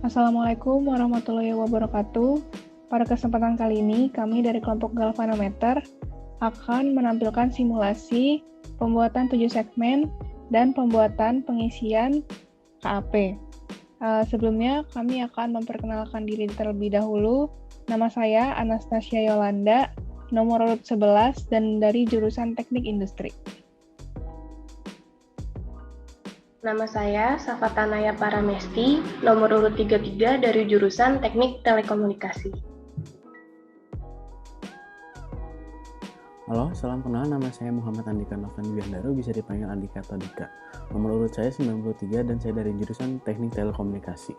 Assalamualaikum warahmatullahi wabarakatuh. Pada kesempatan kali ini, kami dari kelompok Galvanometer akan menampilkan simulasi pembuatan 7 segmen dan pembuatan pengisian KAP. Sebelumnya, kami akan memperkenalkan diri terlebih dahulu. Nama saya Anastasia Yolanda, nomor urut 11 dan dari jurusan Teknik Industri. Nama saya Safatanaya Paramesti, nomor urut 33 dari jurusan Teknik Telekomunikasi. Halo, salam kenal. Nama saya Muhammad Andika Novan Wiandaro, bisa dipanggil Andika atau Dika. Nomor urut saya 93 dan saya dari jurusan Teknik Telekomunikasi.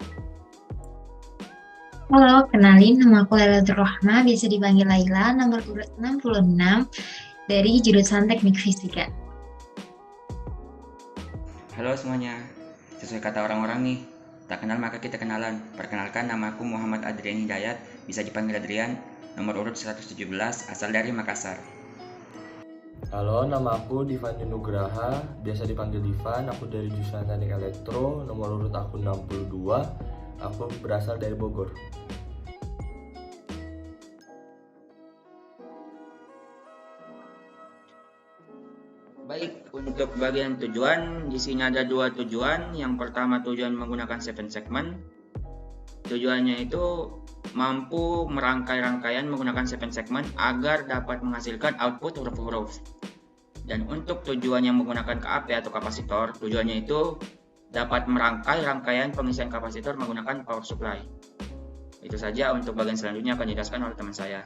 Halo, kenalin nama aku Lailatul Rahma, biasa dipanggil Laila, nomor urut 66 dari jurusan Teknik Fisika. Halo semuanya, sesuai kata orang-orang nih, tak kenal maka kita kenalan. Perkenalkan, nama aku Muhammad Adrian Hidayat, bisa dipanggil Adrian, nomor urut 117, asal dari Makassar. Halo, nama aku Divan Nugraha, biasa dipanggil Divan, aku dari jurusan Teknik Elektro, nomor urut aku 62, aku berasal dari Bogor. Baik, untuk bagian tujuan, di sini ada 2 tujuan. Yang pertama tujuan menggunakan 7 segment. Tujuannya itu mampu merangkai rangkaian menggunakan 7 segment agar dapat menghasilkan output huruf-huruf. Dan untuk tujuan yang menggunakan KAP atau kapasitor, tujuannya itu dapat merangkai rangkaian pengisian kapasitor menggunakan power supply. Itu saja, untuk bagian selanjutnya akan dijelaskan oleh teman saya.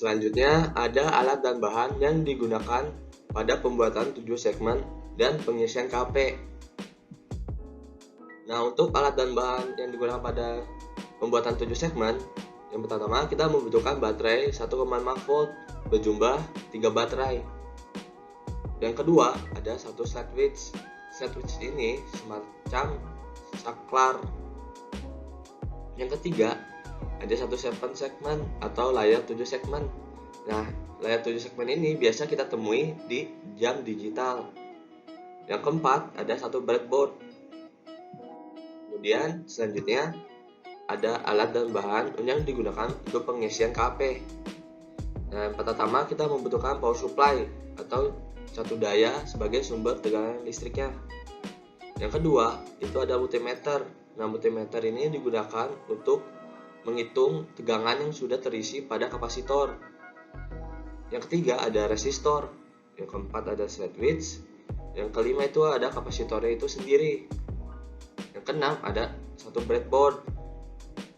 Selanjutnya ada alat dan bahan yang digunakan pada pembuatan 7 segmen dan pengisian KP. Nah, untuk alat dan bahan yang digunakan pada pembuatan 7 segmen, yang pertama kita membutuhkan baterai 1,5 volt berjumlah 3 baterai. Yang kedua ada 1 sandwich. Sandwich ini semacam saklar. Yang ketiga ada 1 7 segmen atau layar 7 segmen. Nah, layar 7 segmen ini biasa kita temui di jam digital. Yang keempat ada 1 breadboard. Kemudian selanjutnya ada alat dan bahan yang digunakan untuk pengisian KP. Nah, yang pertama kita membutuhkan power supply atau satu daya sebagai sumber tegangan listriknya. Yang kedua itu ada multimeter. Nah, multimeter ini digunakan untuk menghitung tegangan yang sudah terisi pada kapasitor. Yang ketiga ada resistor. Yang keempat ada sandwich. Yang kelima itu ada kapasitornya itu sendiri. Yang keenam ada 1 breadboard.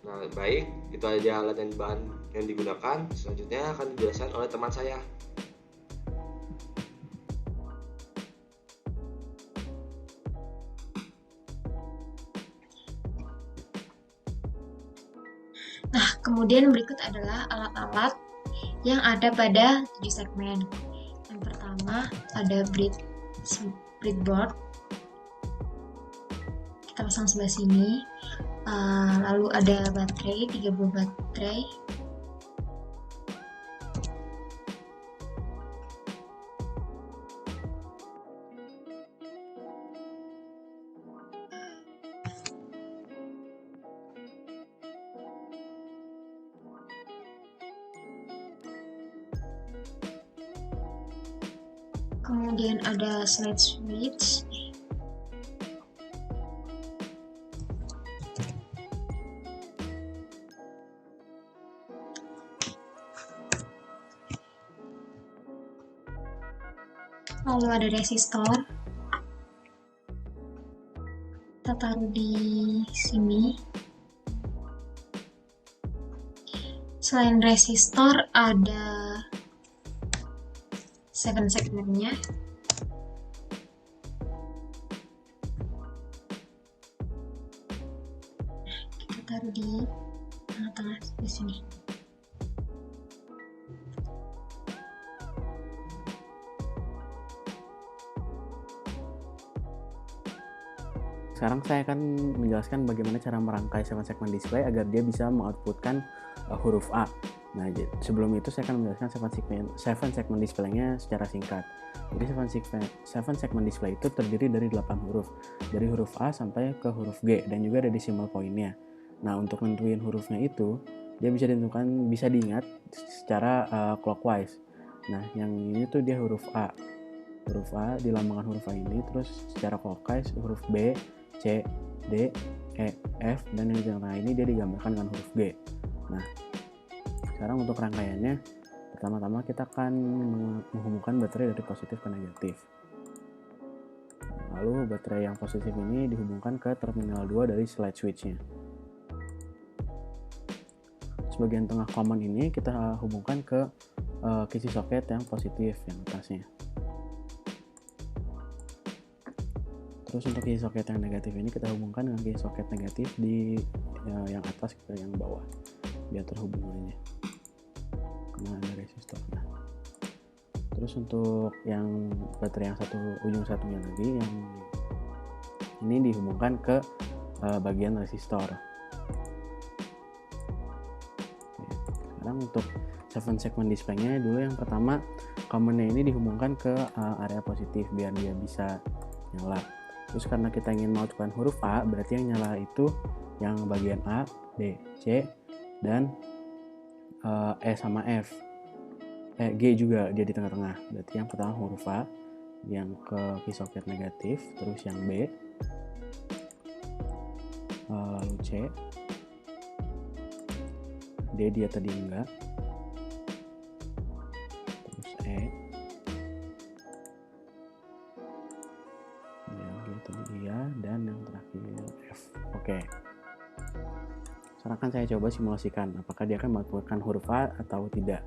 Nah, baik, itu aja alat dan bahan yang digunakan. Selanjutnya akan dijelaskan oleh teman saya. Nah, kemudian berikut adalah alat-alat yang ada pada 7 segmen. Yang pertama ada breadboard. Kita pasang sebelah sini. Lalu ada baterai, 3 buah baterai. Kemudian ada slide switch. Lalu ada resistor. Kita taruh di sini. Selain resistor ada 7 segmennya. Kita taruh di tengah-tengah di sini. Sekarang saya akan menjelaskan bagaimana cara merangkai 7 segmen display agar dia bisa mengoutputkan huruf A. Nah, sebelum itu saya akan menjelaskan 7 segment display-nya secara singkat. Jadi 7 segment display itu terdiri dari 8 huruf, dari huruf A sampai ke huruf G, dan juga ada decimal point-nya. Nah, untuk nentuin hurufnya itu, dia bisa diingat secara clockwise. Nah, yang ini tuh dia huruf A. Huruf A dilambangkan huruf A ini, terus secara clockwise huruf B, C, D, E, F, dan yang di tengah ini dia digambarkan dengan huruf G. Nah, sekarang untuk rangkaiannya, pertama-tama kita akan menghubungkan baterai dari positif ke negatif. Lalu baterai yang positif ini dihubungkan ke terminal 2 dari slide switch-nya. Bagian tengah common ini kita hubungkan ke kisi soket yang positif yang atasnya. Terus untuk kisi soket yang negatif ini kita hubungkan dengan kisi soket negatif di yang atas ke yang bawah, biar terhubungannya karena ada resistor. Nah, terus untuk yang baterai yang ujung satunya lagi, yang ini dihubungkan ke bagian resistor. Sekarang untuk 7 segment display-nya dulu, yang pertama commonnya ini dihubungkan ke area positif biar dia bisa nyala. Terus karena kita ingin melakukan huruf A, berarti yang nyala itu yang bagian A, B, C, dan E sama F. G juga dia di tengah-tengah. Berarti yang pertama huruf A, yang ke kisi soket negatif, terus yang B, lalu C, D dia tadi enggak, terus E, yang G tadi iya, dan yang terakhir F. Oke. Sekarang kan saya coba simulasikan apakah dia akan melakukan huruf A atau tidak.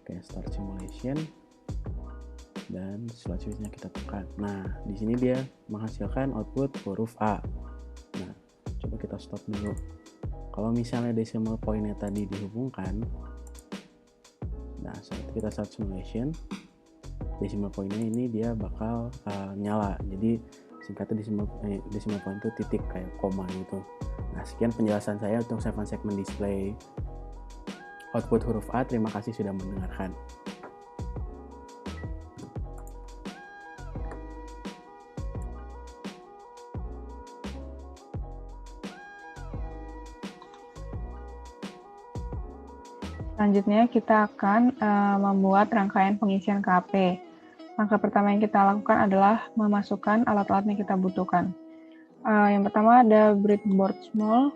Oke, start simulation, dan slide switch-nya kita tekan. Nah, di sini dia menghasilkan output huruf A. Nah, coba kita stop dulu. Kalau misalnya decimal point-nya tadi dihubungkan, nah saat kita start simulation, decimal point-nya ini dia bakal nyala. Jadi singkatnya decimal point itu titik kayak koma gitu. Nah, sekian penjelasan saya untuk 7 segment display output huruf A. Terima kasih sudah mendengarkan. Selanjutnya kita akan membuat rangkaian pengisian KP. Langkah pertama yang kita lakukan adalah memasukkan alat-alat yang kita butuhkan. Yang pertama ada breadboard small.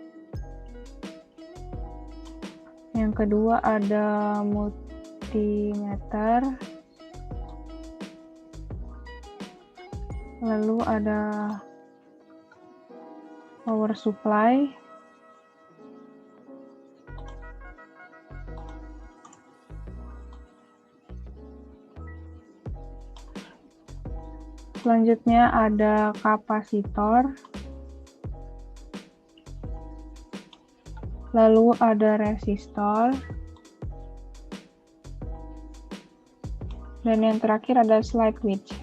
Yang kedua ada multimeter. Lalu ada power supply. Selanjutnya ada kapasitor. Lalu ada resistor. Dan yang terakhir ada slide switch.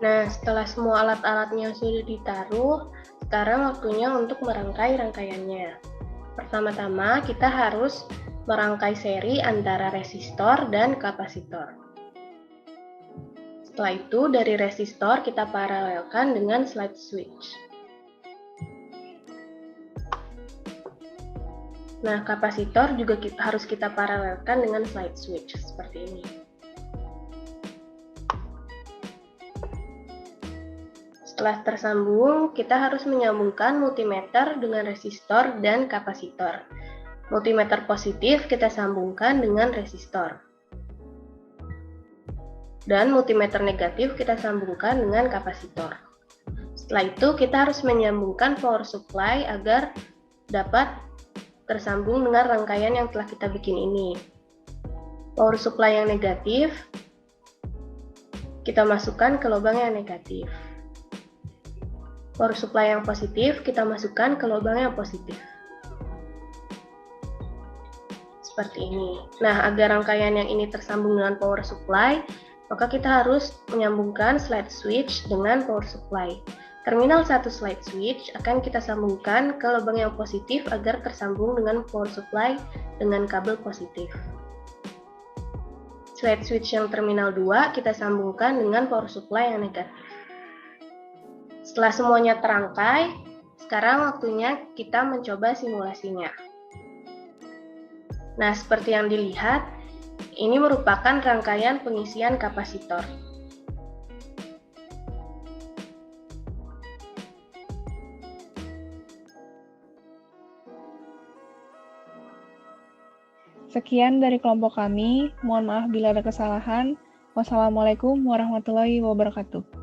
Nah, setelah semua alat-alatnya sudah ditaruh, sekarang waktunya untuk merangkai rangkaiannya. Pertama-tama, kita harus merangkai seri antara resistor dan kapasitor. Setelah itu, dari resistor kita paralelkan dengan slide switch. Nah, kapasitor juga harus kita paralelkan dengan slide switch, seperti ini. Setelah tersambung, kita harus menyambungkan multimeter dengan resistor dan kapasitor. Multimeter positif kita sambungkan dengan resistor. Dan multimeter negatif kita sambungkan dengan kapasitor. Setelah itu, kita harus menyambungkan power supply agar dapat tersambung dengan rangkaian yang telah kita bikin ini. Power supply yang negatif, kita masukkan ke lubang yang negatif. Power supply yang positif kita masukkan ke lubang yang positif. seperti ini. Nah, agar rangkaian yang ini tersambung dengan power supply, maka kita harus menyambungkan slide switch dengan power supply. Terminal 1 slide switch akan kita sambungkan ke lubang yang positif agar tersambung dengan power supply dengan kabel positif. Slide switch yang terminal 2 kita sambungkan dengan power supply yang negatif. Setelah semuanya terangkai, sekarang waktunya kita mencoba simulasinya. Nah, seperti yang dilihat, ini merupakan rangkaian pengisian kapasitor. Sekian dari kelompok kami. Mohon maaf bila ada kesalahan. Wassalamualaikum warahmatullahi wabarakatuh.